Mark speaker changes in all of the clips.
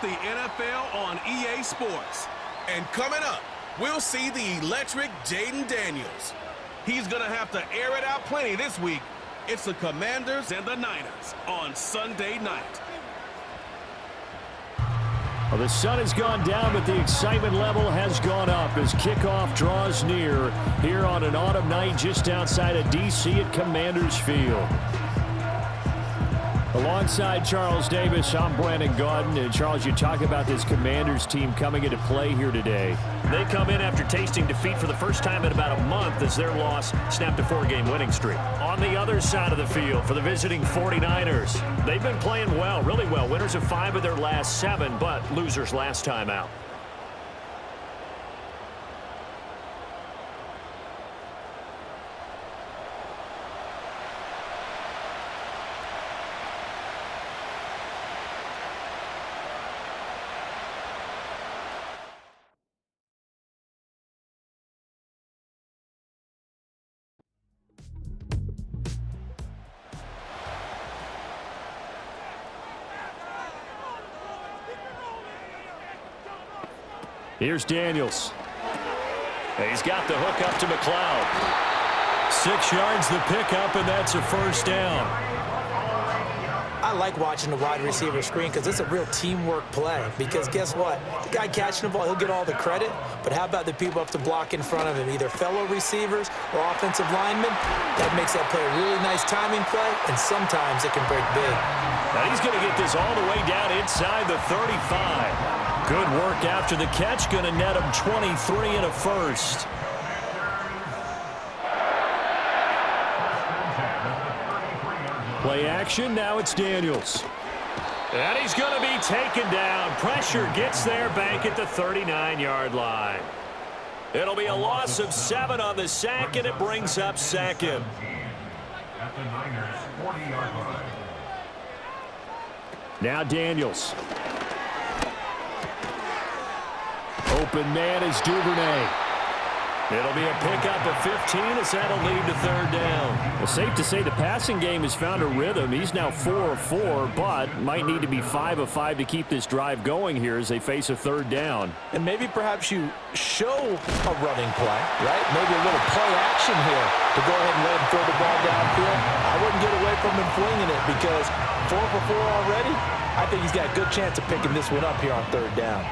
Speaker 1: The NFL on EA Sports.
Speaker 2: And coming up, we'll see the electric Jayden Daniels.
Speaker 1: He's going to have to air it out plenty this week. It's the Commanders and the Niners on Sunday night.
Speaker 3: Well, the sun has gone down, but the excitement level has gone up as kickoff draws near here on an autumn night just outside of D.C. at Commanders Field. Alongside Charles Davis, I'm Brandon Gaudin. And Charles, you talk about this Commanders team coming into play here today.
Speaker 4: They come in after tasting defeat for the first time in about a month as their loss snapped a 4-game winning streak. On the other side of the field for the visiting 49ers, they've been playing well, really well. Winners of 5 of their last 7, but losers last time out.
Speaker 3: Here's Daniels. He's got the hook up to McLeod. 6 yards the pickup, and that's a first down.
Speaker 5: I like watching the wide receiver screen because it's a real teamwork play. Because guess what? The guy catching the ball, he'll get all the credit. But how about the people up to block in front of him, either fellow receivers or offensive linemen? That makes that play a really nice timing play, and sometimes it can break big.
Speaker 3: Now he's going to get this all the way down inside the 35. Good work after the catch. Going to net him 23 and a first. Play action. Now it's Daniels.
Speaker 4: And he's going to be taken down. Pressure gets there back at the 39-yard line. It'll be a loss of 7 on the sack, and it brings up second.
Speaker 6: At the Niners' 40-yard line.
Speaker 3: Now Daniels. Open man is Duvernay. It'll be a pickup of 15 as that'll lead to third down. Well, safe to say the passing game has found a rhythm. He's now 4 of 4, but might need to be 5 of 5 to keep this drive going here as they face a third down.
Speaker 5: And maybe perhaps you show a running play, right? Maybe a little play action here to go ahead and let him throw the ball downfield. I wouldn't get away from him flinging it because 4 for 4 already. I think he's got a good chance of picking this one up here on third down.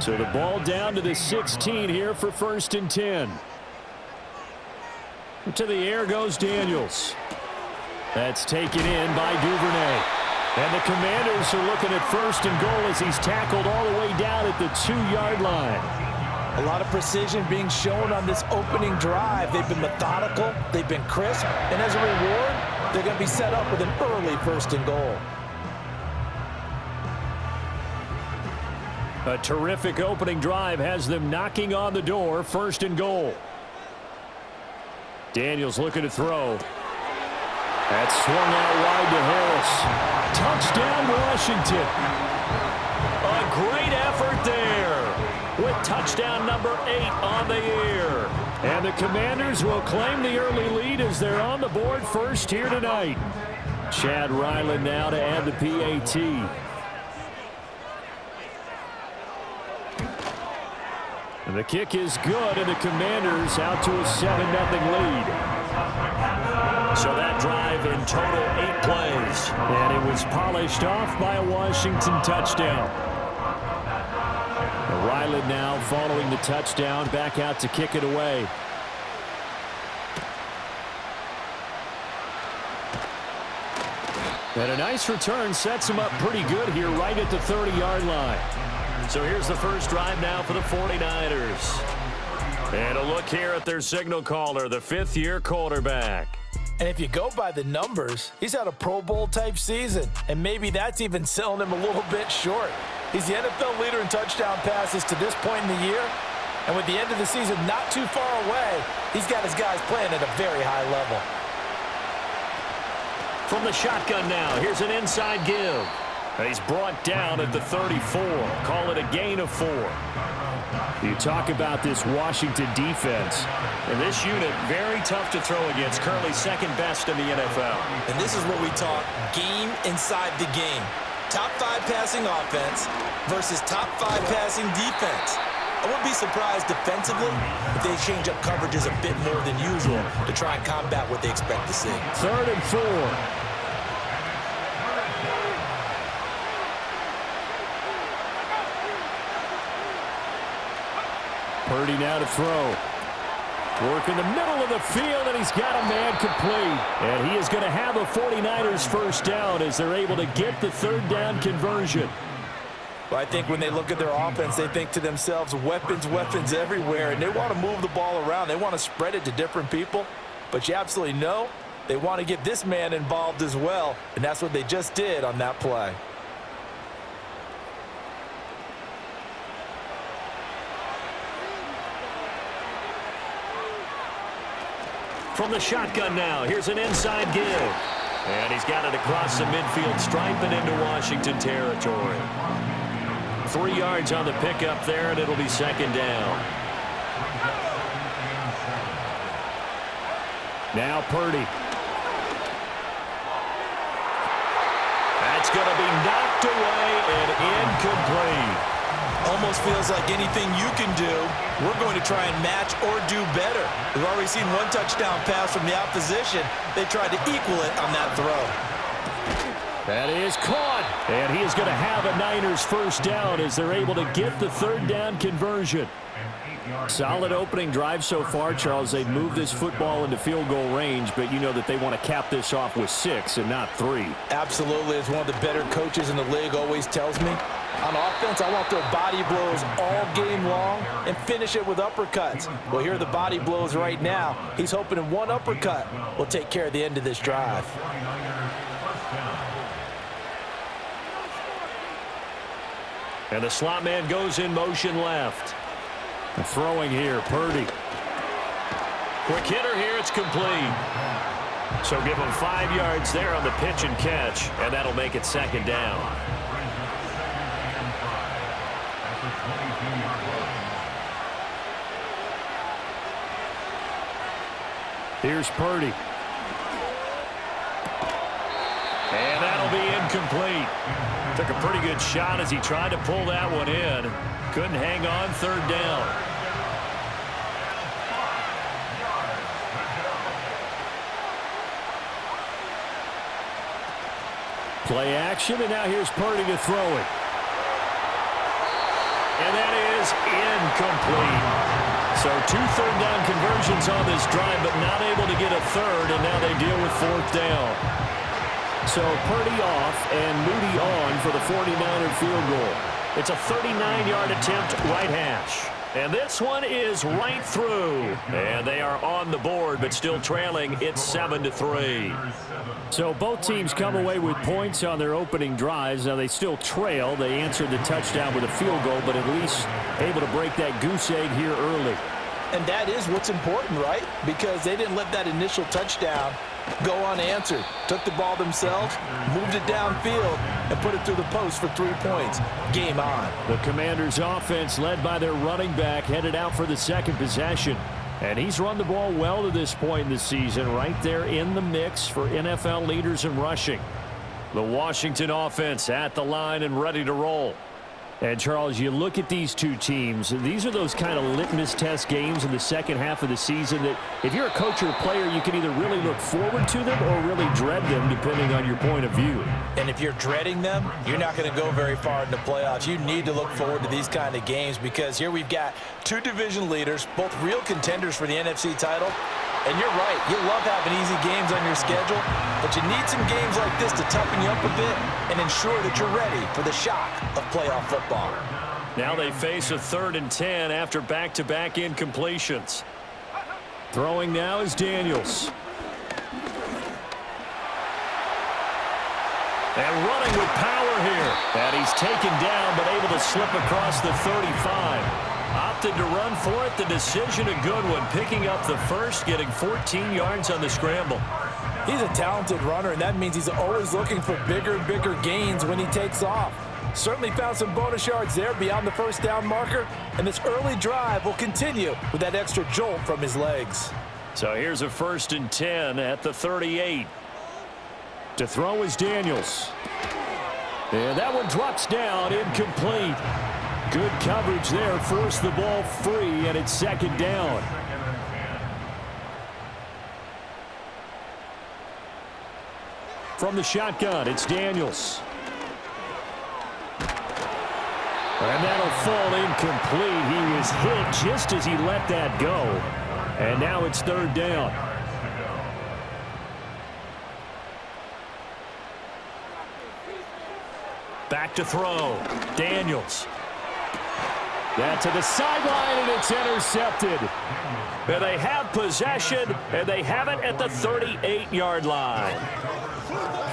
Speaker 3: So the ball down to the 16 here for 1st and 10. To the air goes Daniels. That's taken in by Duvernay. And the Commanders are looking at 1st and goal as he's tackled all the way down at the 2-yard line.
Speaker 5: A lot of precision being shown on this opening drive. They've been methodical, they've been crisp, and as a reward, they're going to be set up with an early 1st and goal.
Speaker 3: A terrific opening drive has them knocking on the door. 1st and goal. Daniels looking to throw. That's swung out wide to Harris. Touchdown, Washington.
Speaker 4: A great effort there with touchdown number 8 on the year.
Speaker 3: And the Commanders will claim the early lead as they're on the board first here tonight. Chad Ryland now to add the PAT. And the kick is good, and the Commanders out to a 7-0 lead.
Speaker 4: So that drive in total 8 plays.
Speaker 3: And it was polished off by a Washington touchdown. Ryland now following the touchdown, back out to kick it away. And a nice return sets him up pretty good here right at the 30-yard line.
Speaker 4: So here's the first drive now for the 49ers. And a look here at their signal caller, the 5th-year quarterback.
Speaker 5: And if you go by the numbers, he's had a Pro Bowl-type season. And maybe that's even selling him a little bit short. He's the NFL leader in touchdown passes to this point in the year. And with the end of the season not too far away, he's got his guys playing at a very high level.
Speaker 4: From the shotgun now, here's an inside give.
Speaker 3: And he's brought down at the 34. Call it a gain of 4. You talk about this Washington defense.
Speaker 4: And this unit, very tough to throw against. Currently 2nd best in the NFL.
Speaker 5: And this is where we talk game inside the game. top 5 passing offense versus top 5 passing defense. I wouldn't be surprised defensively if they change up coverages a bit more than usual to try and combat what they expect to see.
Speaker 3: 3rd and 4. Purdy now to throw. Work in the middle of the field, and he's got a man complete. And he is going to have a 49ers first down as they're able to get the 3rd down conversion.
Speaker 5: Well, I think when they look at their offense, they think to themselves, weapons, weapons everywhere, and they want to move the ball around. They want to spread it to different people, but you absolutely know they want to get this man involved as well, and that's what they just did on that play.
Speaker 4: From the shotgun now, here's an inside give. And he's got it across the midfield stripe and into Washington territory. 3 yards on the pickup there, and it'll be 2nd down.
Speaker 3: Now Purdy.
Speaker 4: That's going to be knocked away and incomplete.
Speaker 5: Almost feels like anything you can do, we're going to try and match or do better. We've already seen 1 touchdown pass from the opposition. They tried to equal it on that throw.
Speaker 3: That is caught. And he is going to have a Niners first down as they're able to get the 3rd down conversion. Solid opening drive so far, Charles. They've moved this football into field goal range, but you know that they want to cap this off with 6 and not 3.
Speaker 5: Absolutely. As one of the better coaches in the league always tells me, on offense, I want their body blows all game long and finish it with uppercuts. Well, here are the body blows right now. He's hoping in 1 uppercut will take care of the end of this drive.
Speaker 4: And the slot man goes in motion left.
Speaker 3: Throwing here, Purdy.
Speaker 4: Quick hitter here, it's complete. So give him 5 yards there on the pitch and catch, and that'll make it 2nd down.
Speaker 3: Here's Purdy.
Speaker 4: And that'll be incomplete. Took a pretty good shot as he tried to pull that one in. Couldn't hang on, 3rd down.
Speaker 3: Play action, and now here's Purdy to throw it.
Speaker 4: And that is incomplete. So 2 3rd down conversions on this drive, but not able to get a 3rd, and now they deal with 4th down.
Speaker 3: So Purdy off and Moody on for the 49er field goal.
Speaker 4: It's a 39-yard attempt, right hash. And this one is right through. And they are on the board, but still trailing. It's 7-3.
Speaker 3: So both teams come away with points on their opening drives. Now they still trail. They answered the touchdown with a field goal, but at least able to break that goose egg here early.
Speaker 5: And that is what's important, right? Because they didn't let that initial touchdown go unanswered. Took the ball themselves, moved it downfield, and put it through the post for 3 points. Game on.
Speaker 3: The Commanders' offense, led by their running back, headed out for the 2nd possession. And he's run the ball well to this point in the season, right there in the mix for NFL leaders in rushing.
Speaker 4: The Washington offense at the line and ready to roll.
Speaker 3: And, Charles, you look at these two teams, these are those kind of litmus test games in the second half of the season that if you're a coach or a player, you can either really look forward to them or really dread them, depending on your point of view.
Speaker 5: And if you're dreading them, you're not going to go very far in the playoffs. You need to look forward to these kind of games because here we've got 2 division leaders, both real contenders for the NFC title. And you're right, you love having easy games on your schedule, but you need some games like this to toughen you up a bit and ensure that you're ready for the shock of playoff football.
Speaker 4: Now they face a 3rd and 10 after back-to-back incompletions.
Speaker 3: Throwing now is Daniels.
Speaker 4: And running with power here. And he's taken down but able to slip across the 35. Opted to run for it. The decision a good one. Picking up the first, getting 14 yards on the scramble.
Speaker 5: He's a talented runner, and that means he's always looking for bigger and bigger gains when he takes off. Certainly found some bonus yards there beyond the first down marker, and this early drive will continue with that extra jolt from his legs.
Speaker 4: So here's a 1st and 10 at the 38.
Speaker 3: To throw is Daniels. And that one drops down, incomplete. Good coverage there, forced the ball free, and it's second down. From the shotgun, it's Daniels. And that'll fall incomplete. He was hit just as he let that go. And now it's third down.
Speaker 4: Back to throw. Daniels.
Speaker 3: That to the sideline, and it's intercepted.
Speaker 4: And they have possession, and they have it at the 38-yard line.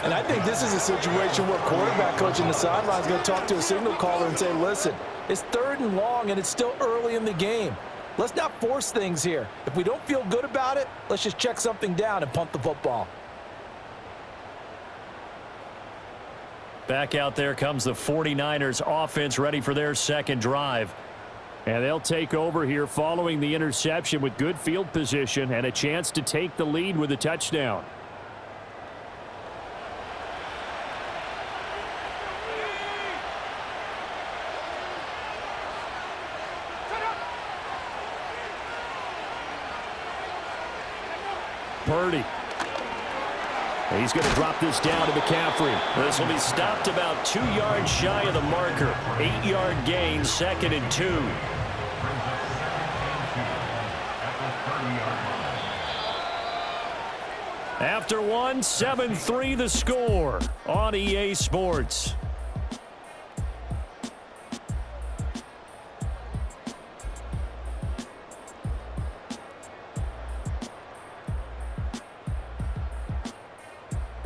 Speaker 5: And I think this is a situation where quarterback coach in the sideline is going to talk to a signal caller and say, listen, it's third and long, and it's still early in the game. Let's not force things here. If we don't feel good about it, let's just check something down and punt the football.
Speaker 4: Back out there comes the 49ers offense ready for their second drive.
Speaker 3: And they'll take over here following the interception with good field position and a chance to take the lead with a touchdown. Purdy. He's going to drop this down to McCaffrey.
Speaker 4: This will be stopped about 2 yards shy of the marker. 8-yard gain, 2nd and 2.
Speaker 3: After one, 7-3 the score on EA Sports.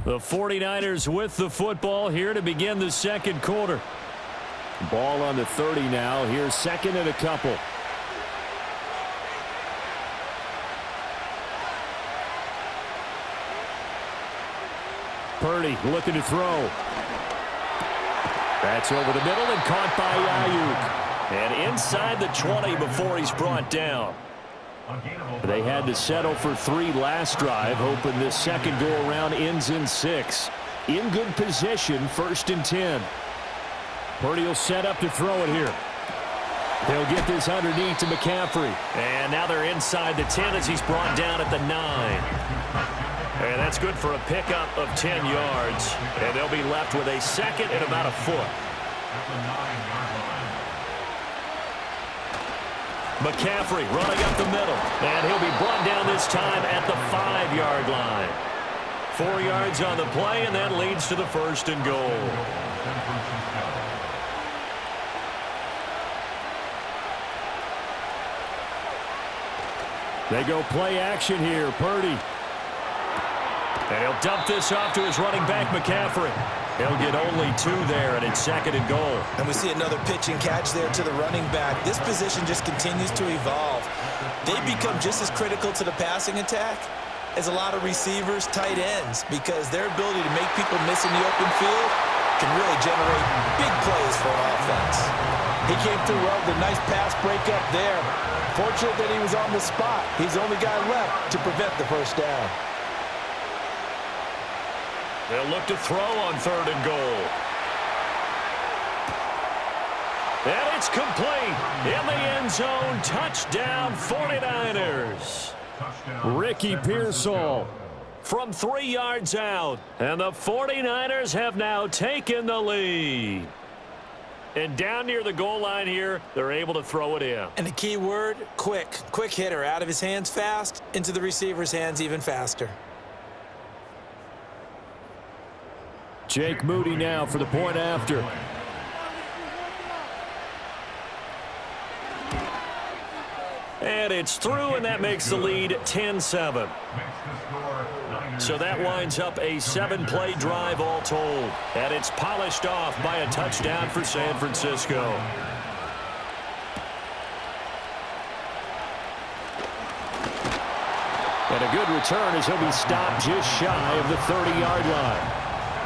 Speaker 3: The 49ers with the football here to begin the second quarter. Ball on the 30 now. Here's second and a couple. Purdy looking to throw. That's over the middle and caught by Ayuk.
Speaker 4: And inside the 20 before he's brought down.
Speaker 3: They had to settle for 3 last drive, hoping this second go-around ends in 6. In good position, 1st and 10. Purdy will set up to throw it here. They'll get this underneath to McCaffrey.
Speaker 4: And now they're inside the 10 as he's brought down at the 9. And that's good for a pickup of 10 yards. And they'll be left with a second and about a foot. McCaffrey running up the middle. And he'll be brought down this time at the 5-yard line. 4 yards on the play, and that leads to the 1st and goal.
Speaker 3: They go play action here. Purdy.
Speaker 4: And he'll dump this off to his running back, McCaffrey. He'll get only 2 there, and it's 2nd and goal.
Speaker 5: And we see another pitch and catch there to the running back. This position just continues to evolve. They become just as critical to the passing attack as a lot of receivers, tight ends, because their ability to make people miss in the open field can really generate big plays for an offense. He came through well with a nice pass breakup there. Fortunate that he was on the spot. He's the only guy left to prevent the first down.
Speaker 4: They'll look to throw on 3rd and goal. And it's complete. In the end zone, touchdown 49ers.
Speaker 3: Ricky Pearsall
Speaker 4: From 3 yards out. And the 49ers have now taken the lead. And down near the goal line here, they're able to throw it in.
Speaker 5: And the key word, quick. Quick hitter, out of his hands fast, into the receiver's hands even faster.
Speaker 3: Jake Moody now for the point after.
Speaker 4: And it's through, and that makes the lead 10-7. So that winds up a 7-play drive all told. And it's polished off by a touchdown for San Francisco.
Speaker 3: And a good return as he'll be stopped just shy of the 30-yard line.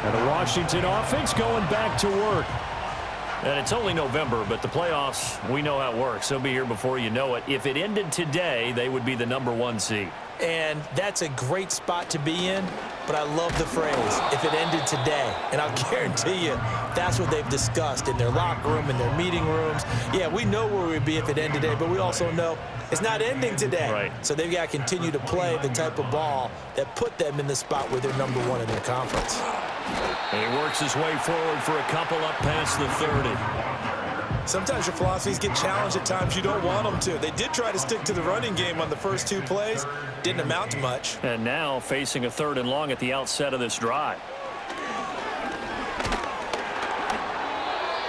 Speaker 3: And the Washington offense going back to work.
Speaker 4: And it's only November, but the playoffs, we know how it works. They'll be here before you know it. If it ended today, they would be the #1 seed.
Speaker 5: And that's a great spot to be in but I love the phrase, if it ended today. And I'll guarantee you that's what they've discussed in their locker room, in their meeting rooms. Yeah, we know where we'd be if it ended today, but we also know it's not ending today.
Speaker 4: Right.
Speaker 5: So they've got to continue to play the type of ball that put them in the spot where they're #1 in their conference.
Speaker 4: And he works his way forward for a couple up past the 30.
Speaker 5: Sometimes your philosophies get challenged at times you don't want them to. They did try to stick to the running game on the first 2 plays. Didn't amount to much.
Speaker 4: And now facing a 3rd and long at the outset of this drive.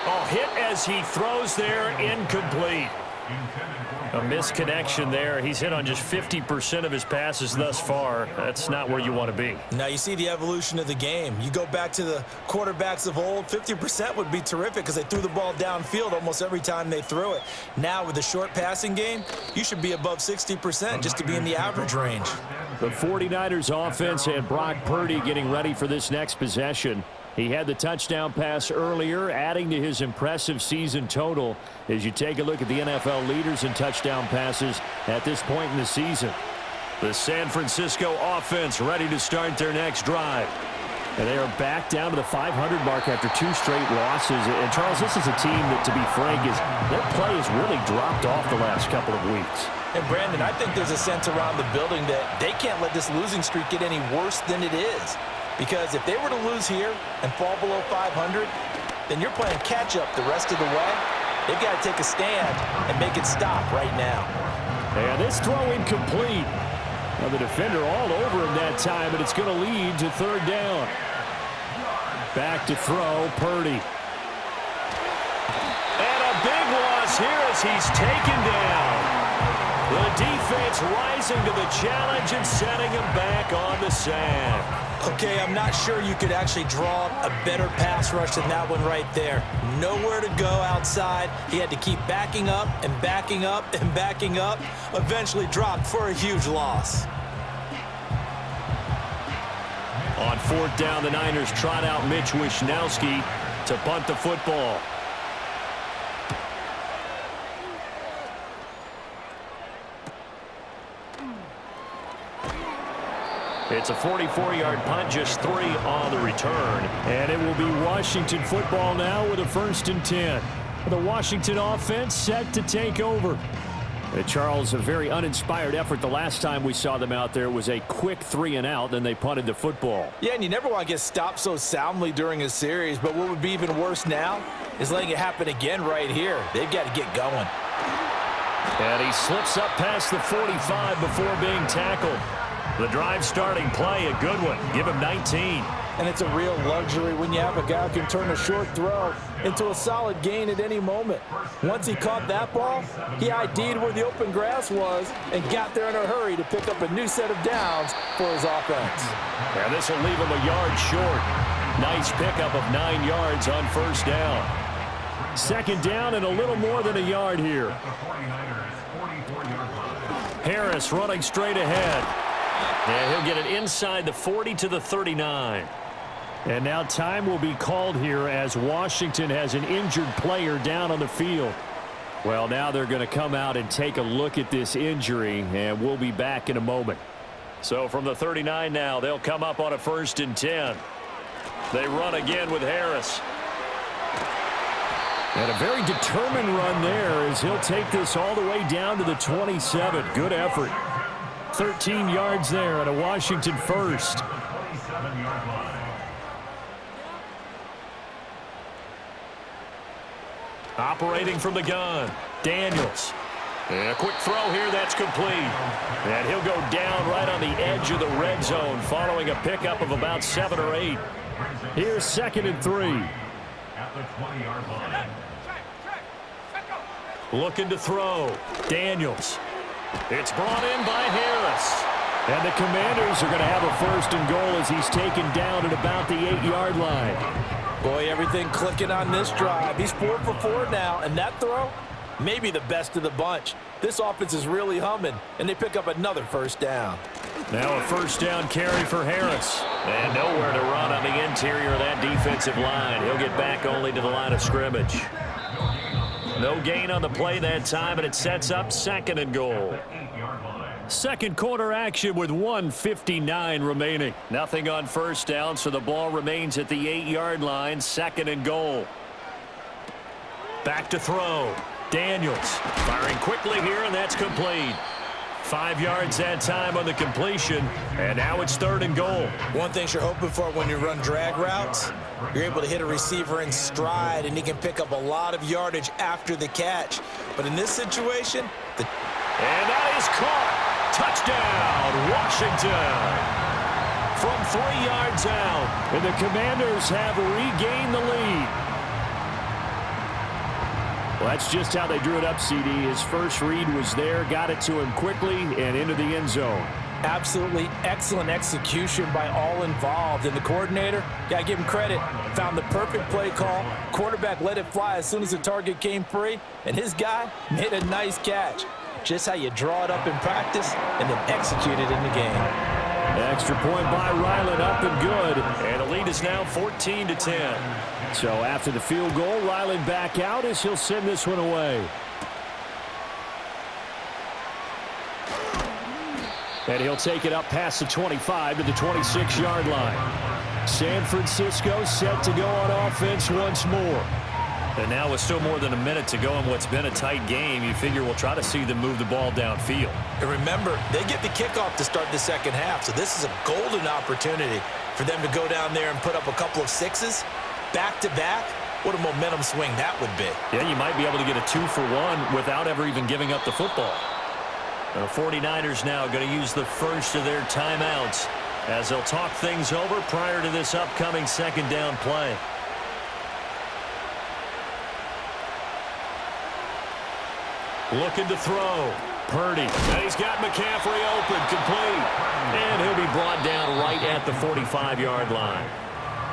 Speaker 4: Oh, hit as he throws there, incomplete. A misconnection there. He's hit on just 50% of his passes thus far. That's not where you want to be.
Speaker 5: Now you see the evolution of the game. You go back to the quarterbacks of old, 50% would be terrific because they threw the ball downfield almost every time they threw it. Now with the short passing game, you should be above 60% just to be in the average range.
Speaker 3: The 49ers offense and Brock Purdy getting ready for this next possession. He had the touchdown pass earlier, adding to his impressive season total as you take a look at the NFL leaders in touchdown passes at this point in the season.
Speaker 4: The San Francisco offense ready to start their next drive.
Speaker 3: And they are back down to the 500 mark after 2 straight losses. And, Charles, this is a team that, to be frank, their play has really dropped off the last couple of weeks.
Speaker 5: And, Brandon, I think there's a sense around the building that they can't let this losing streak get any worse than it is. Because if they were to lose here and fall below 500, then you're playing catch-up the rest of the way. They've got to take a stand and make it stop right now.
Speaker 3: And this throw incomplete. Now the defender all over him that time, and it's going to lead to 3rd down. Back to throw, Purdy.
Speaker 4: And a big loss here as he's taken down. The defense rising to the challenge and setting him back on the sand.
Speaker 5: Okay, I'm not sure you could actually draw a better pass rush than that one right there. Nowhere to go outside. He had to keep backing up and backing up and backing up. Eventually dropped for a huge loss.
Speaker 4: On 4th down, the Niners trot out Mitch Wishnowsky to punt the football. It's a 44-yard punt, just 3 on the return.
Speaker 3: And it will be Washington football now with a 1st and 10. The Washington offense set to take over. Charles, a very uninspired effort. The last time we saw them out there was a quick 3 and out, then they punted the football.
Speaker 5: Yeah, and you never want to get stopped so soundly during a series, but what would be even worse now is letting it happen again right here. They've got to get going.
Speaker 4: And he slips up past the 45 before being tackled. The drive starting play, a good one. Give him 19.
Speaker 5: And it's a real luxury when you have a guy who can turn a short throw into a solid gain at any moment. Once he caught that ball, he ID'd where the open grass was and got there in a hurry to pick up a new set of downs for his offense.
Speaker 4: And this will leave him a yard short. Nice pickup of 9 yards on 1st down.
Speaker 3: 2nd down and a little more than a yard here.
Speaker 4: Harris running straight ahead. And he'll get it inside the 40 to the 39.
Speaker 3: And now time will be called here as Washington has an injured player down on the field. Well, now they're going to come out and take a look at this injury, and we'll be back in a moment.
Speaker 4: So from the 39 now, they'll come up on a 1st and 10. They run again with Harris.
Speaker 3: And a very determined run there as he'll take this all the way down to the 27. Good effort. 13 yards there at a Washington 1st.
Speaker 4: Operating from the gun, Daniels. And a quick throw here, that's complete. And he'll go down right on the edge of the red zone following a pickup of about 7 or 8.
Speaker 3: Here's 2nd and 3.
Speaker 6: At the 20-yard line.
Speaker 4: Looking to throw, Daniels. It's brought in by Harris.
Speaker 3: And the Commanders are going to have a 1st and goal as he's taken down at about the 8-yard line.
Speaker 5: Boy, everything clicking on this drive. He's 4 for 4 now, and that throw, maybe the best of the bunch. This offense is really humming, and they pick up another 1st down.
Speaker 4: Now a 1st down carry for Harris. And nowhere to run on the interior of that defensive line. He'll get back only to the line of scrimmage. No gain on the play that time, and it sets up 2nd and goal. Second quarter action with 1:59 remaining. Nothing on first down, so the ball remains at the 8-yard line, 2nd and goal. Back to throw. Daniels firing quickly here, and that's complete. 5 yards that time on the completion, and now it's 3rd and goal.
Speaker 5: One thing you're hoping for when you run drag routes, you're able to hit a receiver in stride, and he can pick up a lot of yardage after the catch. But in this situation,
Speaker 4: and that is caught. Touchdown, Washington. From 3 yards out,
Speaker 3: And the Commanders have regained the lead. Well, that's just how they drew it up, CD. His first read was there, got it to him quickly, and into the end zone.
Speaker 5: absolutely excellent execution by all involved. And the coordinator, got to give him credit, found the perfect play call. Quarterback let it fly as soon as the target came free, and his guy made a nice catch. Just how you draw it up in practice and then execute it in the game.
Speaker 3: Extra point by Ryland, up and good.
Speaker 4: And the lead is now 14-10.
Speaker 3: So after the field goal, Ryland back out as he'll send this one away. And he'll take it up past the 25 to the 26-yard line. San Francisco set to go on offense once more.
Speaker 4: And now with still more than a minute to go in what's been a tight game, you figure we'll try to see them move the ball downfield.
Speaker 5: And remember, they get the kickoff to start the second half, so this is a golden opportunity for them to go down there and put up a couple of sixes back-to-back. What a momentum swing that would be.
Speaker 4: Yeah, you might be able to get a 2-for-1 without ever even giving up the football. The 49ers now going to use the first of their timeouts as they'll talk things over prior to this upcoming second down play. Looking to throw. Purdy. And he's got McCaffrey open, complete. And he'll be brought down right at the 45-yard line.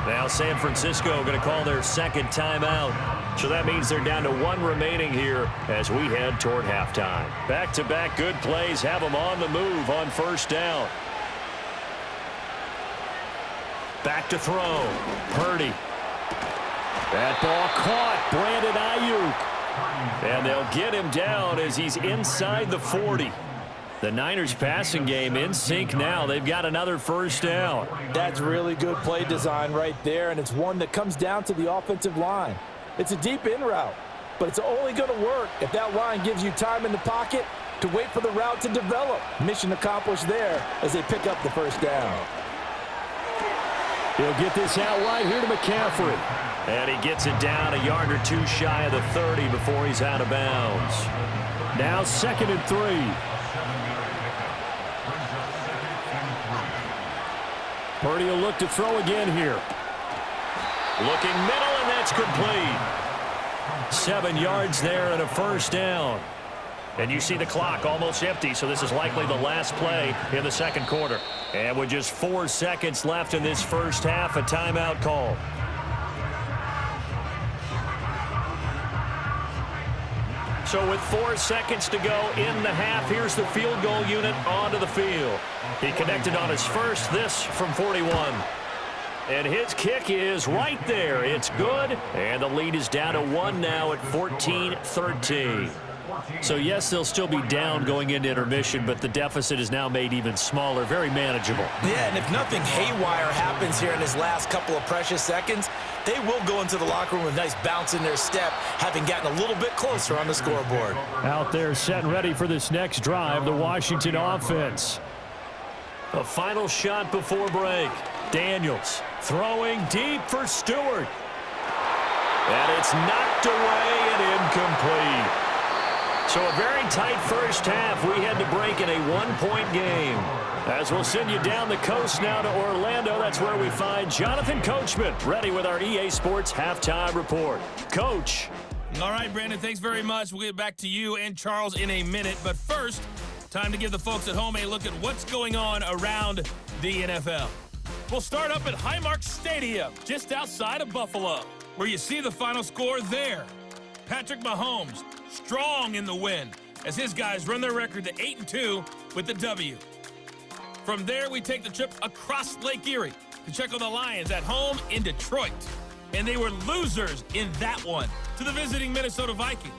Speaker 4: Now San Francisco going to call their second timeout. So that means they're down to one remaining here as we head toward halftime. Back-to-back good plays have them on the move on first down. Back to throw. Purdy.
Speaker 3: That ball caught. Brandon Ayuk.
Speaker 4: And they'll get him down as he's inside the 40. The Niners passing game in sync now. They've got another first down.
Speaker 5: That's really good play design right there, and it's one that comes down to the offensive line. It's a deep in route, but it's only going to work if that line gives you time in the pocket to wait for the route to develop. Mission accomplished there as they pick up the first down.
Speaker 3: He'll get this out right here to McCaffrey.
Speaker 4: And he gets it down a yard or two shy of the 30 before he's out of bounds.
Speaker 3: Now 2nd and 3. Purdy will look to throw again here.
Speaker 4: Looking middle, and that's complete. 7 yards there and a first down. And you see the clock almost empty, so this is likely the last play in the second quarter. And with just 4 seconds left in this first half, a timeout call. So with 4 seconds to go in the half, here's the field goal unit onto the field. He connected on his first, this from 41. And his kick is right there. It's good. And the lead is down to 1 now at 14-13. So, yes, they'll still be down going into intermission, but the deficit is now made even smaller, very manageable.
Speaker 5: Yeah, and if nothing haywire happens here in his last couple of precious seconds, they will go into the locker room with a nice bounce in their step, having gotten a little bit closer on the scoreboard.
Speaker 3: Out there set and ready for this next drive, the Washington offense.
Speaker 4: A final shot before break. Daniels throwing deep for Stewart. And it's knocked away and incomplete. So a very tight first half. We had to break in a 1-point game. As we'll send you down the coast now to Orlando, that's where we find Jonathan Coachman, ready with our EA Sports Halftime Report. Coach.
Speaker 7: All right, Brandon, thanks very much. We'll get back to you and Charles in a minute. But first, time to give the folks at home a look at what's going on around the NFL. We'll start up at Highmark Stadium, just outside of Buffalo, where you see the final score there. Patrick Mahomes, strong in the win, as his guys run their record to 8-2 with the W. From there, we take the trip across Lake Erie to check on the Lions at home in Detroit. And they were losers in that one to the visiting Minnesota Vikings.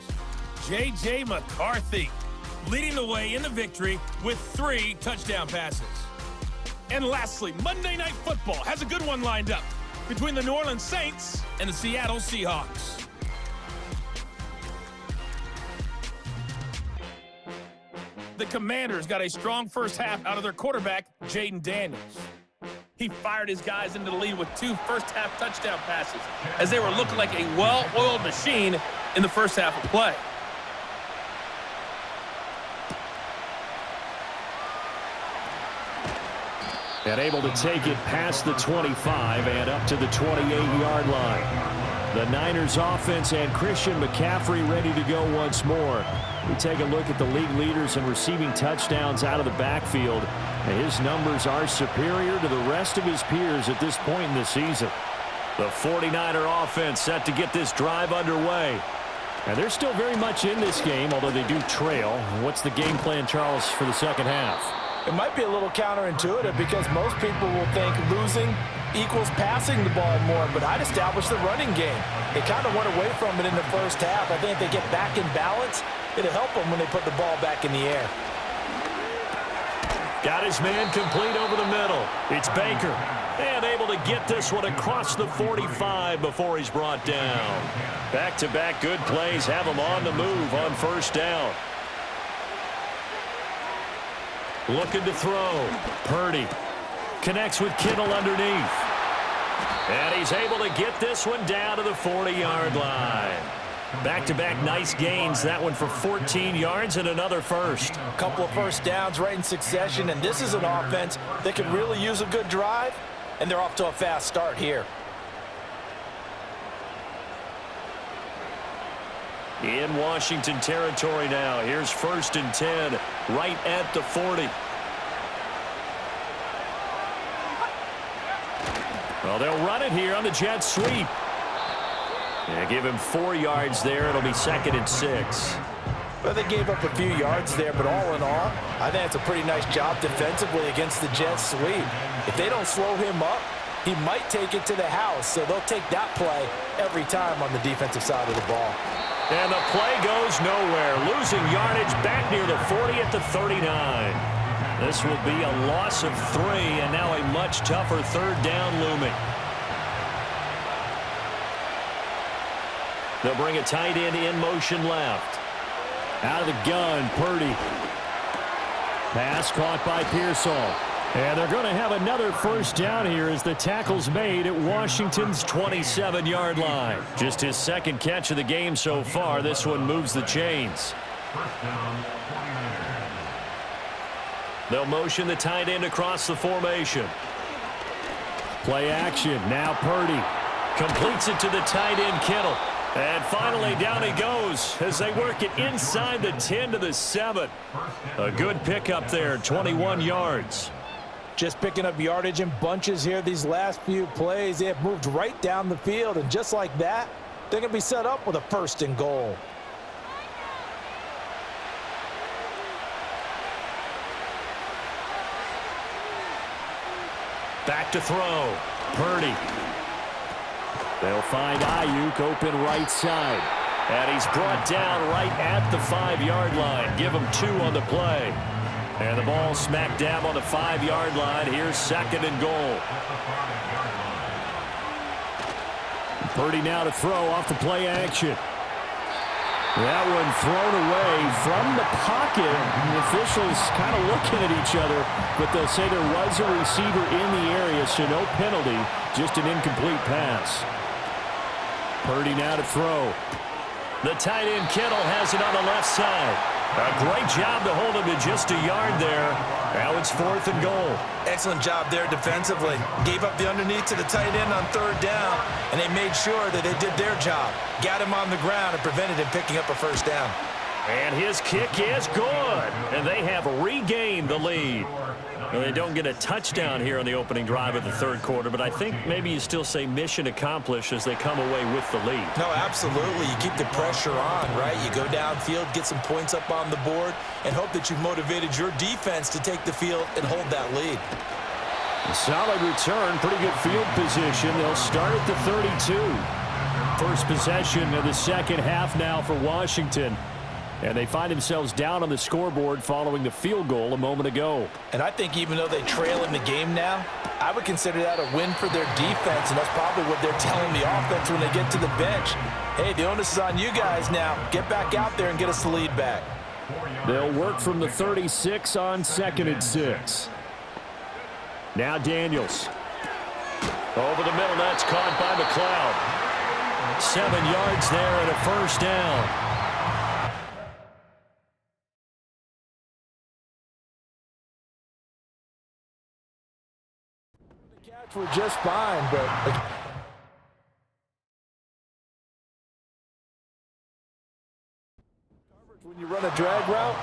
Speaker 7: J.J. McCarthy. leading the way in the victory with 3 touchdown passes. And lastly, Monday Night Football has a good one lined up between the New Orleans Saints and the Seattle Seahawks. The Commanders got a strong first half out of their quarterback, Jayden Daniels. He fired his guys into the lead with 2 first-half touchdown passes as they were looking like a well-oiled machine in the first half of play.
Speaker 3: And able to take it past the 25 and up to the 28-yard line. The Niners offense and Christian McCaffrey ready to go once more. We take a look at the league leaders in receiving touchdowns out of the backfield. And his numbers are superior to the rest of his peers at this point in the season.
Speaker 4: The 49er offense set to get this drive underway.
Speaker 3: And they're still very much in this game, although they do trail. What's the game plan, Charles, for the second half?
Speaker 5: It might be a little counterintuitive because most people will think losing equals passing the ball more, but I'd establish the running game. They kind of went away from it in the first half. I think if they get back in balance, it'll help them when they put the ball back in the air.
Speaker 4: Got his man complete over the middle. It's Baker. And able to get this one across the 45 before he's brought down. Back-to-back good plays have him on the move on first down. Looking to throw. Purdy connects with Kittle underneath. And he's able to get this one down to the 40-yard line. Back-to-back nice gains. That one for 14 yards and another first.
Speaker 5: A couple of first downs right in succession, and this is an offense that could really use a good drive, and they're off to a fast start here.
Speaker 4: In Washington territory now. Here's 1st and 10 right at the 40. Well, they'll run it here on the jet sweep. Yeah, give him 4 yards there. It'll be 2nd and 6.
Speaker 5: Well, they gave up a few yards there, but all in all, I think it's a pretty nice job defensively against the jet sweep. If they don't slow him up, he might take it to the house, so they'll take that play every time on the defensive side of the ball.
Speaker 4: And the play goes nowhere. Losing yardage back near the 40 at the 39. This will be a loss of 3, and now a much tougher 3rd down looming. They'll bring a tight end in motion left.
Speaker 3: Out of the gun, Purdy. Pass caught by Pearsall. And they're going to have another first down here as the tackle's made at Washington's 27-yard line. Just his 2nd catch of the game so far. This one moves the chains. They'll motion the tight end across the formation. Play action. Now Purdy.
Speaker 4: Completes it to the tight end, Kittle. And finally down he goes as they work it inside the 10 to the 7. A good pickup there, 21 yards.
Speaker 5: Just picking up yardage in bunches here these last few plays. They have moved right down the field, and just like that, they're going to be set up with a 1st and goal.
Speaker 4: Back to throw. Purdy.
Speaker 3: They'll find Ayuk open right side.
Speaker 4: And he's brought down right at the 5-yard line. Give him 2 on the play. And the ball smacked dab on the 5-yard line. Here's 2nd and goal.
Speaker 3: Purdy now to throw off the play action. That one thrown away from the pocket. The officials kind of looking at each other, but they'll say there was a receiver in the area, so no penalty, just an incomplete pass. Purdy now to throw.
Speaker 4: The tight end Kittle has it on the left side. A great job to hold him to just a yard there. Now it's 4th and goal.
Speaker 5: Excellent job there defensively. Gave up the underneath to the tight end on 3rd down, and they made sure that they did their job. Got him on the ground and prevented him picking up a 1st down.
Speaker 4: And his kick is good. And they have regained the lead. Well, they don't get a touchdown here on the opening drive of the 3rd quarter, but I think maybe you still say mission accomplished as they come away with the lead.
Speaker 5: No, absolutely. You keep the pressure on, right? You go downfield, get some points up on the board, and hope that you've motivated your defense to take the field and hold that lead.
Speaker 3: A solid return, pretty good field position. They'll start at the 32. First possession of the second half now for Washington. And they find themselves down on the scoreboard following the field goal a moment ago.
Speaker 5: And I think even though they trail in the game now, I would consider that a win for their defense, and that's probably what they're telling the offense when they get to the bench. Hey, the onus is on you guys now. Get back out there and get us the lead back.
Speaker 3: They'll work from the 36 on 2nd and 6. Now Daniels. Over the middle, that's caught by McLeod. 7 yards there and a first down.
Speaker 5: The catch were just fine, but when you run a drag route,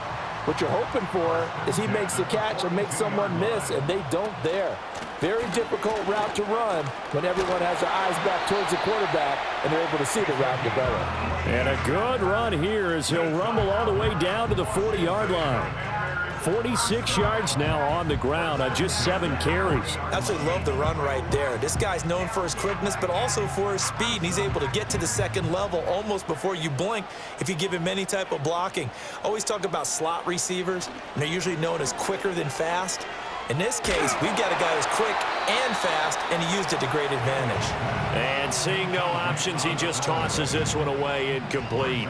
Speaker 5: what you're hoping for is he makes the catch and makes someone miss, and they don't there. Very difficult route to run when everyone has their eyes back towards the quarterback and they're able to see the route develop.
Speaker 3: And a good run here as he'll rumble all the way down to the 40-yard line. 46 yards now on the ground on just 7 carries.
Speaker 5: Absolutely love the run right there. This guy's known for his quickness, but also for his speed, and he's able to get to the second level almost before you blink if you give him any type of blocking. Always talk about slot receivers, and they're usually known as quicker than fast. In this case, we've got a guy who's quick and fast, and he used it to great advantage.
Speaker 4: And seeing no options, he just tosses this one away incomplete.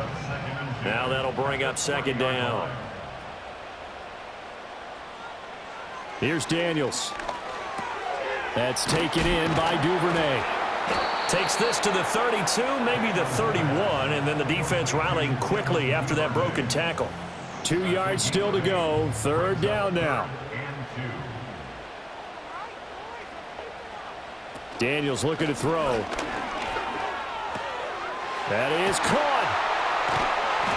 Speaker 4: Now that'll bring up 2nd down.
Speaker 3: Here's Daniels. That's taken in by Duvernay.
Speaker 4: Takes this to the 32, maybe the 31, and then the defense rallying quickly after that broken tackle.
Speaker 3: 2 yards still to go. 3rd down now. Daniels looking to throw. That is caught.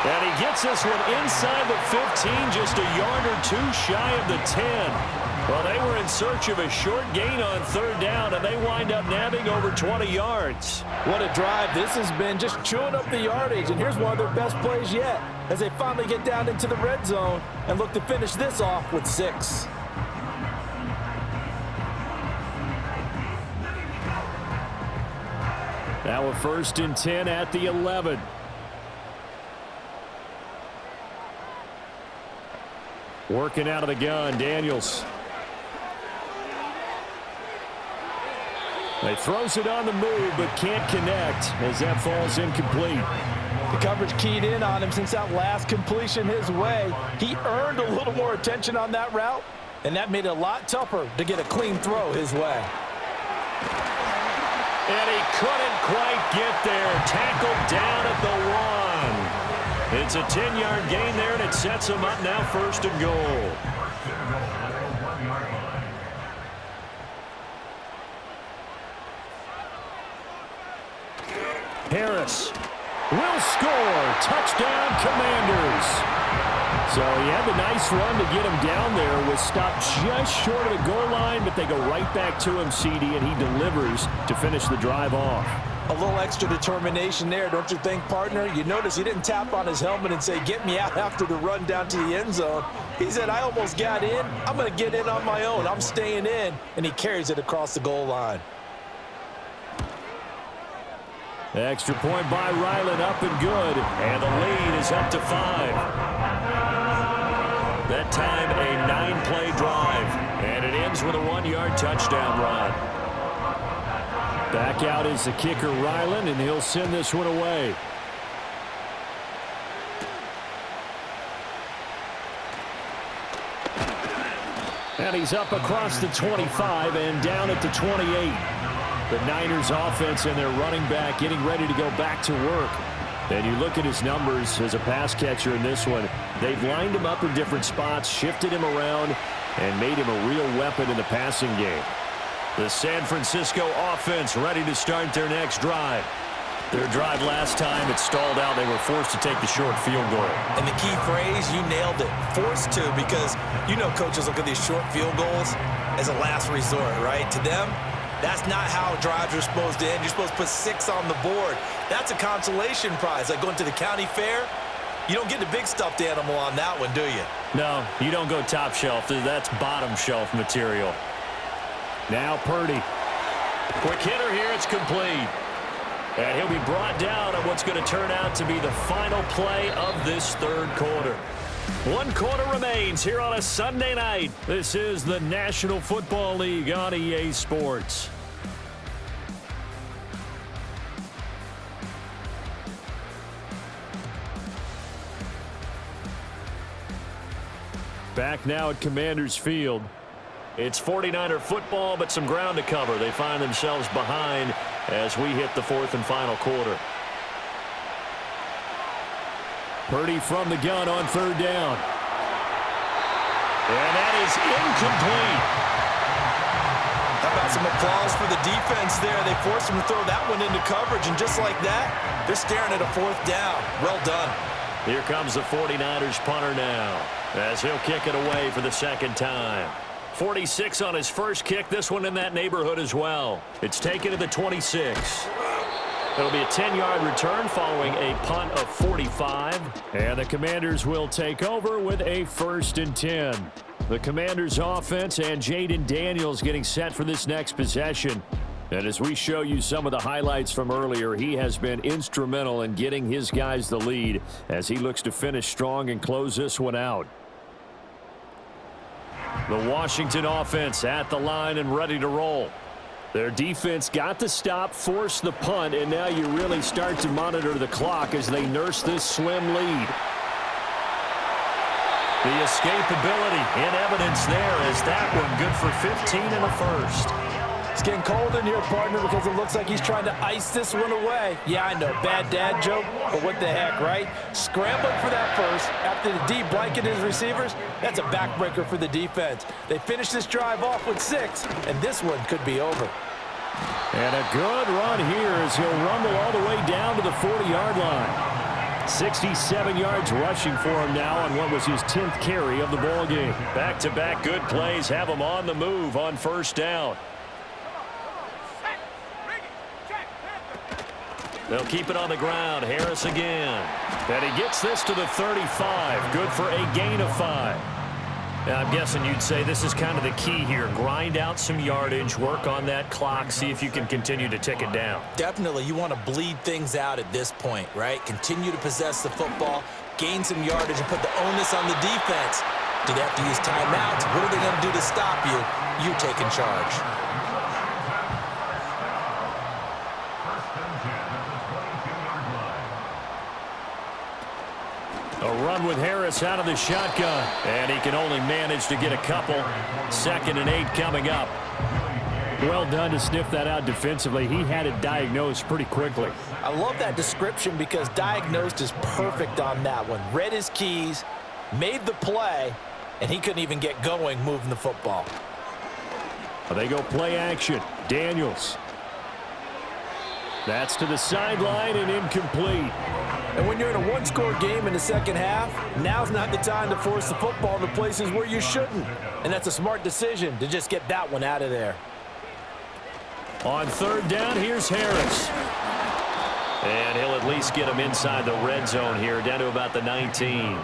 Speaker 3: And he gets this one inside the 15, just a yard or two shy of the 10. Well, they were in search of a short gain on 3rd down, and they wind up nabbing over 20 yards.
Speaker 5: What a drive this has been, just chewing up the yardage, and here's one of their best plays yet as they finally get down into the red zone and look to finish this off with 6.
Speaker 3: Now a 1st and 10 at the 11. Working out of the gun, Daniels. He throws it on the move, but can't connect as that falls incomplete.
Speaker 5: The coverage keyed in on him since that last completion his way. He earned a little more attention on that route, and that made it a lot tougher to get a clean throw his way.
Speaker 4: And he couldn't quite get there. Tackled down at the 1. It's a 10-yard gain there, and it sets him up now 1st and goal.
Speaker 3: Harris will score. Touchdown, Commanders. So he had the nice run to get him down there. Was stopped just short of the goal line, but they go right back to him, CD, and he delivers to finish the drive off.
Speaker 5: A little extra determination there, don't you think, partner? You notice he didn't tap on his helmet and say, get me out after the run down to the end zone. He said, I almost got in. I'm going to get in on my own. I'm staying in. And he carries it across the goal line.
Speaker 3: Extra point by Ryland, up and good.
Speaker 4: And the lead is up to 5. That time, a 9-play drive. And it ends with a 1-yard touchdown run.
Speaker 3: Back out is the kicker, Ryland, and he'll send this one away. And he's up across the 25 and down at the 28. The Niners offense and their running back getting ready to go back to work. And you look at his numbers as a pass catcher in this one. They've lined him up in different spots, shifted him around, and made him a real weapon in the passing game.
Speaker 4: The San Francisco offense ready to start their next drive. Their drive last time, it stalled out. They were forced to take the short field goal.
Speaker 5: And the key phrase, you nailed it, forced to, because you know coaches look at these short field goals as a last resort, right? To them, that's not how drives are supposed to end. You're supposed to put 6 on the board. That's a consolation prize. Like going to the county fair, you don't get the big stuffed animal on that one, do you?
Speaker 4: No, you don't go top shelf. That's bottom shelf material.
Speaker 3: Now Purdy.
Speaker 4: Quick hitter here, it's complete. And he'll be brought down on what's going to turn out to be the final play of this third quarter. 1 quarter remains here on a Sunday night.
Speaker 3: This is the National Football League on EA Sports. Back now at Commanders Field.
Speaker 4: It's 49er football, but some ground to cover. They find themselves behind as we hit the fourth and final quarter.
Speaker 3: Purdy from the gun on third down. And that is incomplete.
Speaker 5: How about some applause for the defense there? They forced him to throw that one into coverage, and just like that, they're staring at a fourth down. Well done.
Speaker 4: Here comes the 49ers punter now, as he'll kick it away for the second time. 46 on his first kick, this one in that neighborhood as well. It's taken to the 26. It'll be a 10-yard return following a punt of 45.
Speaker 3: And the Commanders will take over with a 1st and 10. The Commanders offense and Jaden Daniels getting set for this next possession. And as we show you some of the highlights from earlier, he has been instrumental in getting his guys the lead as he looks to finish strong and close this one out. The Washington offense at the line and ready to roll. Their defense got the stop, forced the punt, and now you really start to monitor the clock as they nurse this slim lead.
Speaker 4: The escapability in evidence there as that one good for 15 in the first.
Speaker 5: It's getting cold in here, partner, because it looks like he's trying to ice this one away. Yeah, I know, bad dad joke, but what the heck, right? Scrambling for that first after the D blanketed his receivers. That's a backbreaker for the defense. They finish this drive off with 6, and this one could be over.
Speaker 3: And a good run here as he'll rumble all the way down to the 40-yard line. 67 yards rushing for him now on what was his 10th carry of the ball game.
Speaker 4: Back-to-back good plays have him on the move on first down. They'll keep it on the ground. Harris again.
Speaker 3: And he gets this to the 35. Good for a gain of 5.
Speaker 4: Now, I'm guessing you'd say this is kind of the key here. Grind out some yardage, work on that clock, see if you can continue to tick it down.
Speaker 5: Definitely, you want to bleed things out at this point, right? Continue to possess the football, gain some yardage, and put the onus on the defense. Do they have to use timeouts? What are they going to do to stop you? You taking charge.
Speaker 3: A run with Harris out of the shotgun.
Speaker 4: And he can only manage to get a couple. 2nd and 8 coming up.
Speaker 3: Well done to sniff that out defensively. He had it diagnosed pretty quickly.
Speaker 5: I love that description because diagnosed is perfect on that one. Read his keys, made the play, and he couldn't even get going moving the football.
Speaker 3: They go play action. Daniels. That's to the sideline and incomplete.
Speaker 5: And when you're in a one-score game in the second half, now's not the time to force the football into places where you shouldn't. And that's a smart decision to just get that one out of there.
Speaker 3: On third down, here's Harris.
Speaker 4: And he'll at least get him inside the red zone here, down to about the 19.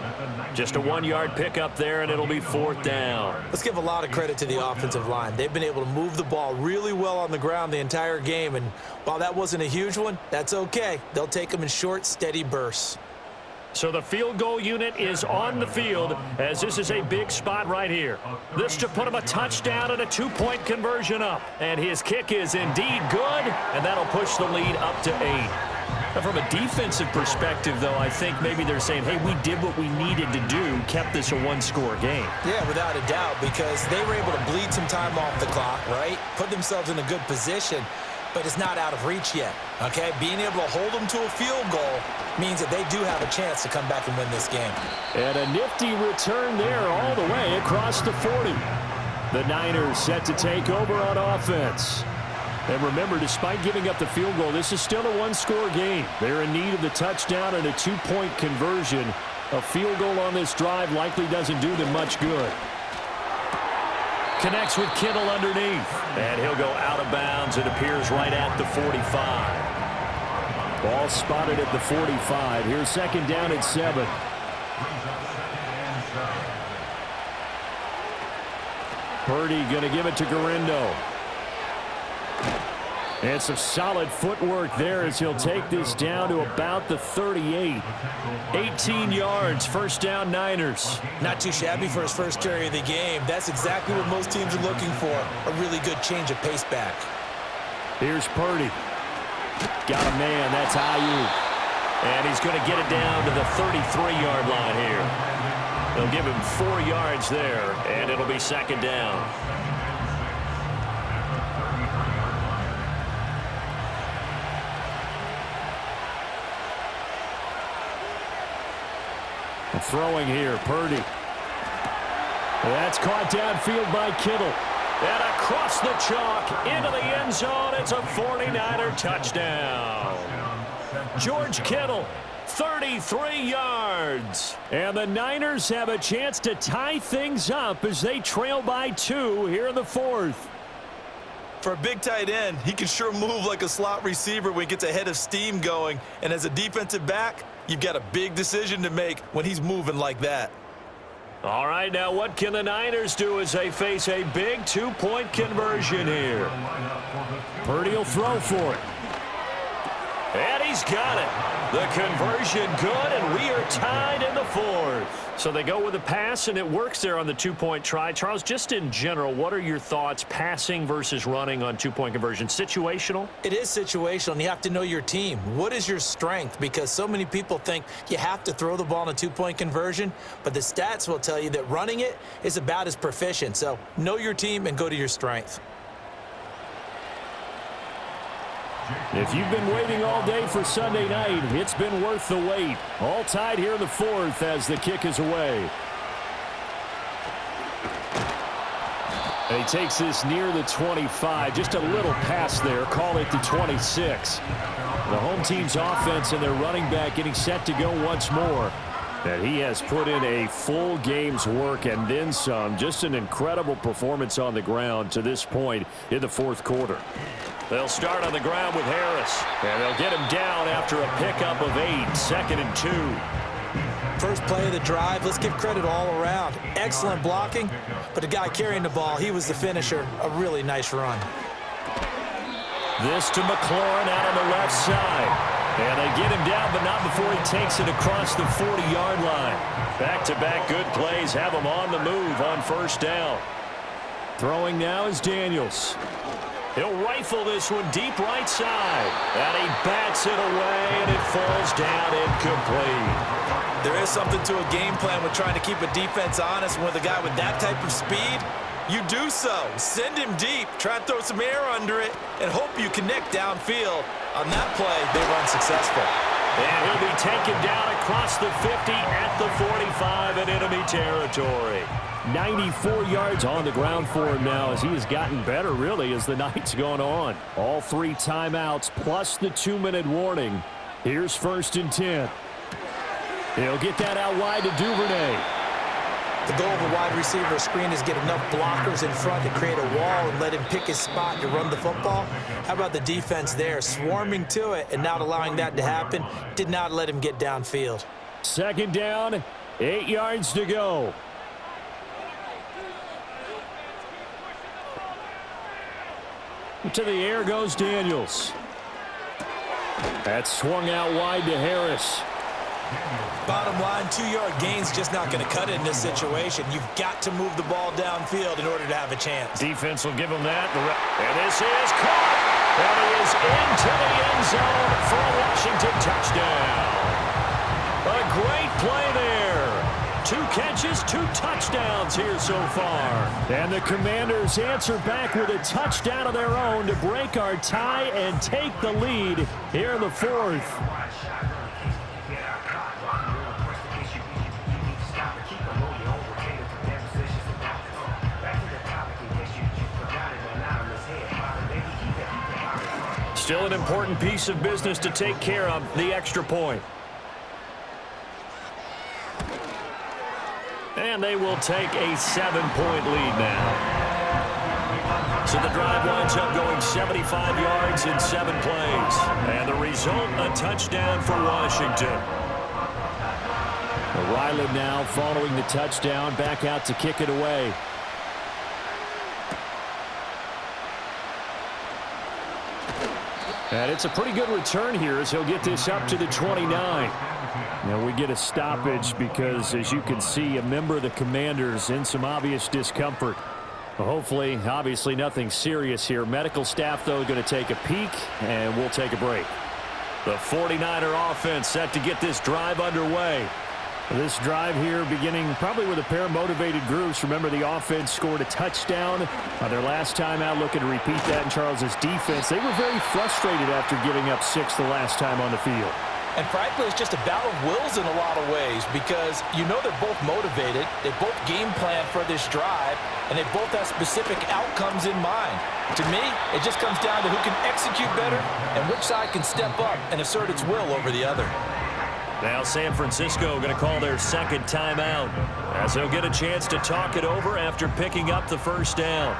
Speaker 4: Just a 1-yard pickup there, and it'll be 4th down.
Speaker 5: Let's give a lot of credit to the offensive line. They've been able to move the ball really well on the ground the entire game, and while that wasn't a huge one, that's okay. They'll take them in short, steady bursts.
Speaker 4: So the field goal unit is on the field as this is a big spot right here. This to put him a touchdown and a 2-point conversion up. And his kick is indeed good, and that'll push the lead up to 8. Now, from a defensive perspective, though, I think maybe they're saying, hey, we did what we needed to do, kept this a 1-score game.
Speaker 5: Yeah, without a doubt, because they were able to bleed some time off the clock, right? Put themselves in a good position, but it's not out of reach yet, okay? Being able to hold them to a field goal means that they do have a chance to come back and win this game.
Speaker 3: And a nifty return there all the way across the 40. The Niners set to take over on offense. And remember, despite giving up the field goal, this is still a 1-score game. They're in need of the touchdown and a 2-point conversion. A field goal on this drive likely doesn't do them much good. Connects with Kittle underneath.
Speaker 4: And he'll go out of bounds, it appears, right at the 45.
Speaker 3: Ball spotted at the 45. Here's 2nd down at 7. Purdy going to give it to Garindo. And some solid footwork there as he'll take this down to about the 38. 18 yards, first down Niners.
Speaker 5: Not too shabby for his first carry of the game. That's exactly what most teams are looking for, a really good change of pace back.
Speaker 3: Here's Purdy. Got a man, that's Ayuk.
Speaker 4: And he's going to get it down to the 33-yard line here. They'll give him 4 yards there, and it'll be second down.
Speaker 3: Throwing here, Purdy. That's caught downfield by Kittle.
Speaker 4: And across the chalk into the end zone. It's a 49er touchdown. George Kittle, 33 yards.
Speaker 3: And the Niners have a chance to tie things up as they trail by 2 here in the 4th.
Speaker 5: For a big tight end, he can sure move like a slot receiver when he gets a head of steam going. And as a defensive back, you've got a big decision to make when he's moving like that.
Speaker 4: All right, now what can the Niners do as they face a big 2-point conversion here?
Speaker 3: Purdy will throw for it.
Speaker 4: And he's got it. The conversion good, and we are tied in the 4th. So they go with a pass, and it works there on the 2-point try. Charles, just in general, what are your thoughts passing versus running on 2-point conversion? Situational?
Speaker 5: It is situational, and you have to know your team. What is your strength? Because so many people think you have to throw the ball in a 2-point conversion, but the stats will tell you that running it is about as proficient. So know your team and go to your strength.
Speaker 3: If you've been waiting all day for Sunday night, it's been worth the wait. All tied here in the 4th as the kick is away. And he takes this near the 25. Just a little pass there. Call it the 26. The home team's offense and their running back getting set to go once more. And he has put in a full game's work and then some. Just an incredible performance on the ground to this point in the 4th quarter.
Speaker 4: They'll start on the ground with Harris. And they'll get him down after a pickup of 8, 2nd and 2.
Speaker 5: First play of the drive, let's give credit all around. Excellent blocking, but the guy carrying the ball, he was the finisher. A really nice run.
Speaker 4: This to McLaurin out on the left side. And they get him down, but not before he takes it across the 40-yard line. Back-to-back good plays have him on the move on first down.
Speaker 3: Throwing now is Daniels.
Speaker 4: He'll rifle this one deep right side. And he bats it away, and it falls down incomplete.
Speaker 5: There is something to a game plan with trying to keep a defense honest. With a guy with that type of speed, you do so. Send him deep, try and throw some air under it, and hope you connect downfield. On that play, they were unsuccessful.
Speaker 4: And he'll be taken down across the 50 at the 45 in enemy territory.
Speaker 3: 94 yards on the ground for him now as he has gotten better, really, as the night's gone on. All 3 timeouts plus the 2-minute warning. Here's 1st and 10. He'll get that out wide to Duvernay.
Speaker 5: The goal of a wide receiver screen is get enough blockers in front to create a wall and let him pick his spot to run the football. How about the defense there, swarming to it and not allowing that to happen? Did not let him get downfield.
Speaker 3: 2nd down, 8 yards to go. To the air goes Daniels. That's swung out wide to Harris.
Speaker 5: Bottom line, 2-yard gains just not going to cut it in this situation. You've got to move the ball downfield in order to have a chance.
Speaker 4: Defense will give him that. And this is caught. And he is into the end zone for a Washington touchdown. A great play there. 2 catches, 2 touchdowns here so far.
Speaker 3: And the Commanders answer back with a touchdown of their own to break our tie and take the lead here in the 4th.
Speaker 4: Still an important piece of business to take care of, the extra point. And they will take a 7-point lead now. So the drive winds up going 75 yards in 7 plays. And the result, a touchdown for Washington.
Speaker 3: Ryland now following the touchdown, back out to kick it away. And it's a pretty good return here as he'll get this up to the 29. Now we get a stoppage because, as you can see, a member of the Commanders in some obvious discomfort. Well, hopefully, obviously nothing serious here. Medical staff, though, going to take a peek, and we'll take a break.
Speaker 4: The 49er offense set to get this drive underway.
Speaker 3: This drive here beginning probably with a pair of motivated groups. Remember, the offense scored a touchdown their last time out, looking to repeat that in Charles's defense. They were very frustrated after giving up 6 the last time on the field.
Speaker 5: And frankly, it's just a battle of wills in a lot of ways because you know they're both motivated, they both game plan for this drive, and they both have specific outcomes in mind. To me, it just comes down to who can execute better and which side can step up and assert its will over the other.
Speaker 4: Now San Francisco going to call their second timeout as they'll get a chance to talk it over after picking up the first down.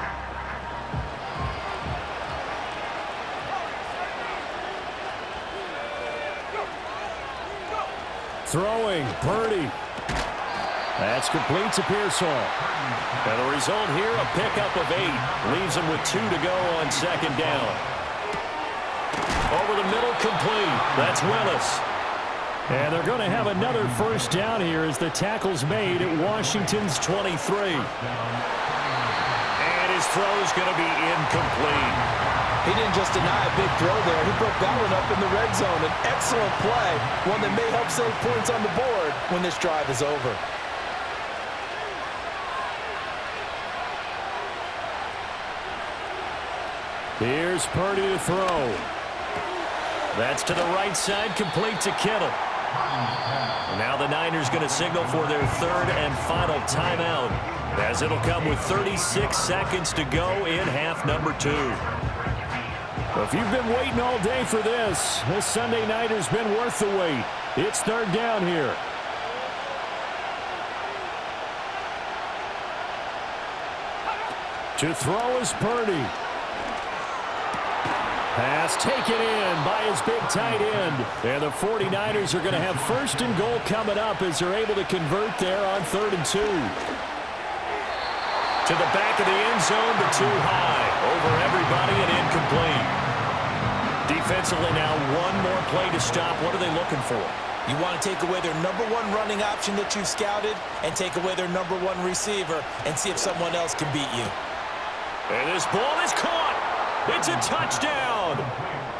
Speaker 3: Throwing, Purdy. That's complete to Pearsall.
Speaker 4: And the result here, a pickup of 8. Leaves them with 2 to go on second down. Over the middle, complete. That's Willis.
Speaker 3: And they're going to have another first down here as the tackle's made at Washington's 23.
Speaker 4: And his throw's going to be incomplete.
Speaker 5: He didn't just deny a big throw there. He broke that one up in the red zone. An excellent play, one that may help save points on the board when this drive is over.
Speaker 3: Here's Purdy to throw.
Speaker 4: That's to the right side, complete to Kittle. Now the Niners going to signal for their third and final timeout, as it'll come with 36 seconds to go in half number 2.
Speaker 3: Well, if you've been waiting all day for this Sunday night has been worth the wait. It's third down here. To throw is Purdy. Pass taken in by his big tight end. And the 49ers are going to have first and goal coming up as they're able to convert there on 3rd and 2.
Speaker 4: To the back of the end zone, but too high. Over everybody and incomplete. Defensively now, one more play to stop. What are they looking for?
Speaker 5: You want to take away their number 1 running option that you've scouted and take away their number 1 receiver and see if someone else can beat you.
Speaker 4: And this ball is caught. It's a touchdown.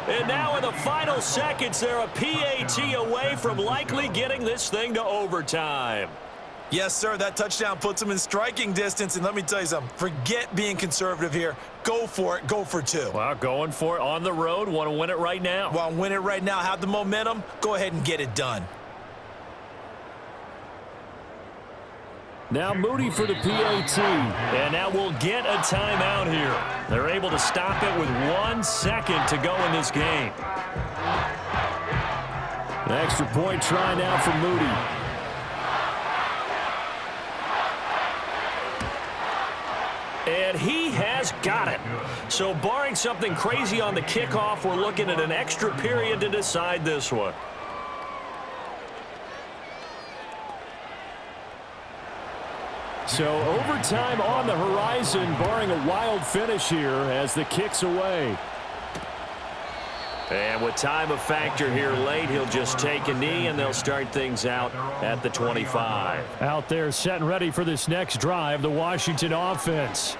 Speaker 4: And now in the final seconds, they're a PAT away from likely getting this thing to overtime.
Speaker 5: Yes, sir, that touchdown puts them in striking distance. And let me tell you something, forget being conservative here. Go for it. Go for 2.
Speaker 4: Well, going for it on the road. Want to win it right now.
Speaker 5: Want to win it right now, have the momentum, go ahead and get it done.
Speaker 3: Now Moody for the PAT.
Speaker 4: And now we'll get a timeout here. They're able to stop it with 1 second to go in this game.
Speaker 3: An extra point try now for Moody.
Speaker 4: And he has got it. So barring something crazy on the kickoff, we're looking at an extra period to decide this one.
Speaker 3: So overtime on the horizon, barring a wild finish here as the kick's away.
Speaker 4: And with time a factor here late, he'll just take a knee, and they'll start things out at the 25.
Speaker 3: Out there set and ready for this next drive, the Washington offense.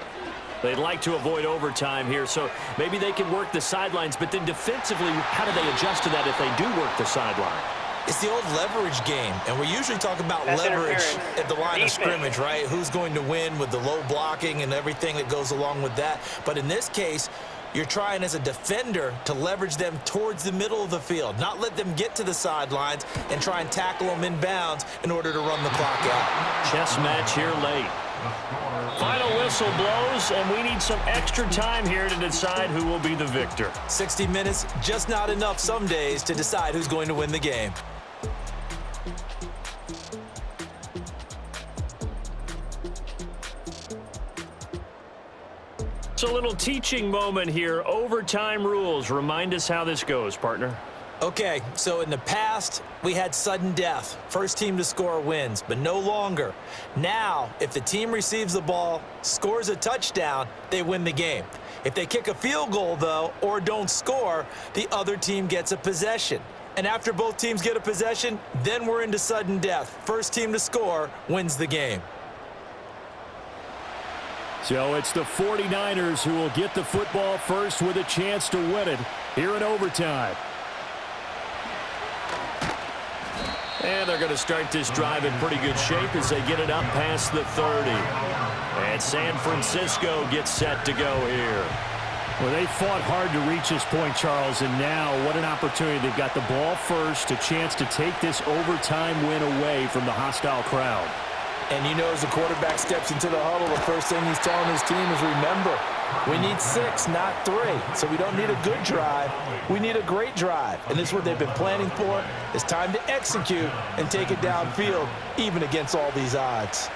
Speaker 4: They'd like to avoid overtime here, so maybe they can work the sidelines, but then defensively, how do they adjust to that if they do work the sideline?
Speaker 5: It's the old leverage game, and we usually talk about leverage at the line of scrimmage, right? Who's going to win with the low blocking and everything that goes along with that. But in this case, you're trying as a defender to leverage them towards the middle of the field, not let them get to the sidelines and try and tackle them in bounds in order to run the clock out.
Speaker 4: Chess match here late. Final whistle blows, and we need some extra time here to decide who will be the victor.
Speaker 5: 60 minutes, just not enough some days to decide who's going to win the game.
Speaker 4: It's a little teaching moment here. Overtime rules. Remind us how this goes, partner.
Speaker 5: Okay, so in the past, we had sudden death. First team to score wins, but no longer. Now, if the team receives the ball, scores a touchdown, they win the game. If they kick a field goal, though, or don't score, the other team gets a possession. And after both teams get a possession, then we're into sudden death. First team to score wins the game.
Speaker 3: So it's the 49ers who will get the football first with a chance to win it here in overtime.
Speaker 4: And they're going to start this drive in pretty good shape as they get it up past the 30. And San Francisco gets set to go here.
Speaker 3: Well, they fought hard to reach this point, Charles, and now what an opportunity. They've got the ball first, a chance to take this overtime win away from the hostile crowd.
Speaker 5: And you know, as the quarterback steps into the huddle, the first thing he's telling his team is, remember, we need 6, not 3. So we don't need a good drive. We need a great drive. And this is what they've been planning for. It's time to execute and take it downfield, even against all these odds.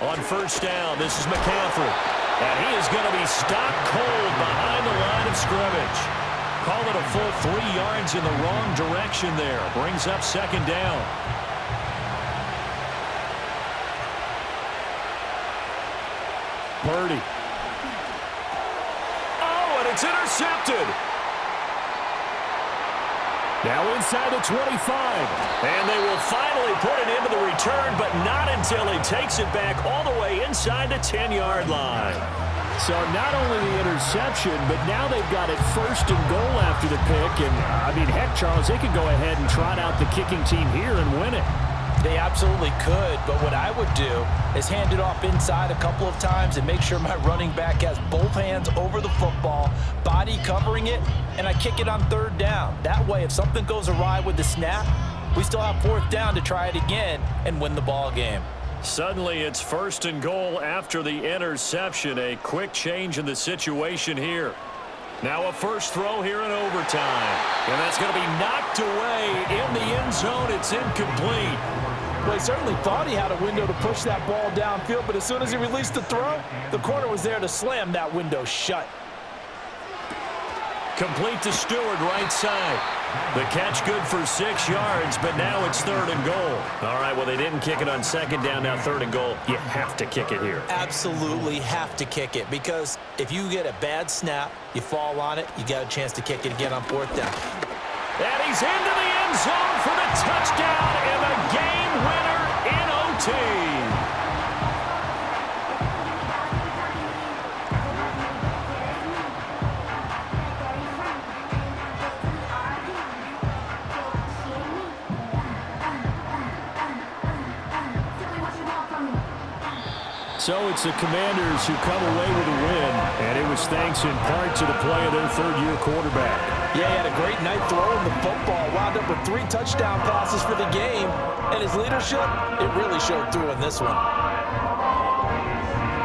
Speaker 4: On first down, this is McCaffrey. And he is going to be stopped cold behind the line of scrimmage. Call it a full 3 yards in the wrong direction there. Brings up second down.
Speaker 3: Purdy.
Speaker 4: Oh, and it's intercepted.
Speaker 3: Now inside the 25.
Speaker 4: And they will finally put it into the return, but not until he takes it back all the way inside the 10-yard line.
Speaker 3: So not only the interception, but now they've got it first and goal after the pick. And, I mean, heck, Charles, they could go ahead and trot out the kicking team here and win it.
Speaker 5: They absolutely could, but what I would do is hand it off inside a couple of times and make sure my running back has both hands over the football, body covering it, and I kick it on third down. That way, if something goes awry with the snap, we still have fourth down to try it again and win the ball game.
Speaker 4: Suddenly, it's first and goal after the interception. A quick change in the situation here. Now a first throw here in overtime. And that's going to be knocked away in the end zone. It's incomplete.
Speaker 5: Well, he certainly thought he had a window to push that ball downfield, but as soon as he released the throw, the corner was there to slam that window shut.
Speaker 4: Complete to Stewart, right side. The catch good for 6 yards, but now it's third and goal. All right, well, they didn't kick it on second down, now third and goal. You have to kick it here.
Speaker 5: Absolutely have to kick it, because if you get a bad snap, you fall on it, you got a chance to kick it again on fourth down.
Speaker 4: And he's into the end zone for the touchdown and the game winner in OT.
Speaker 3: So it's the Commanders who come away with a win, and it was thanks in part to the play of their third-year quarterback.
Speaker 5: Yeah, he had a great night throwing the football, wound up with 3 touchdown passes for the game, and his leadership, it really showed through in this one.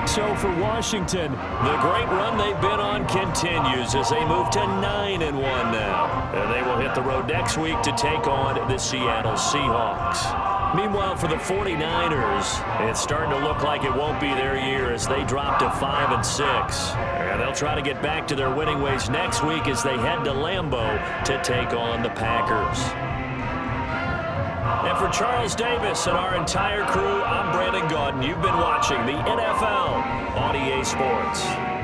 Speaker 3: So for Washington,
Speaker 4: the great run they've been on continues as they move to 9-1 now. And they will hit the road next week to take on the Seattle Seahawks. Meanwhile, for the 49ers, it's starting to look like it won't be their year as they drop to 5-6. And they'll try to get back to their winning ways next week as they head to Lambeau to take on the Packers. And for Charles Davis and our entire crew, I'm Brandon Gaudin. You've been watching the NFL on EA Sports.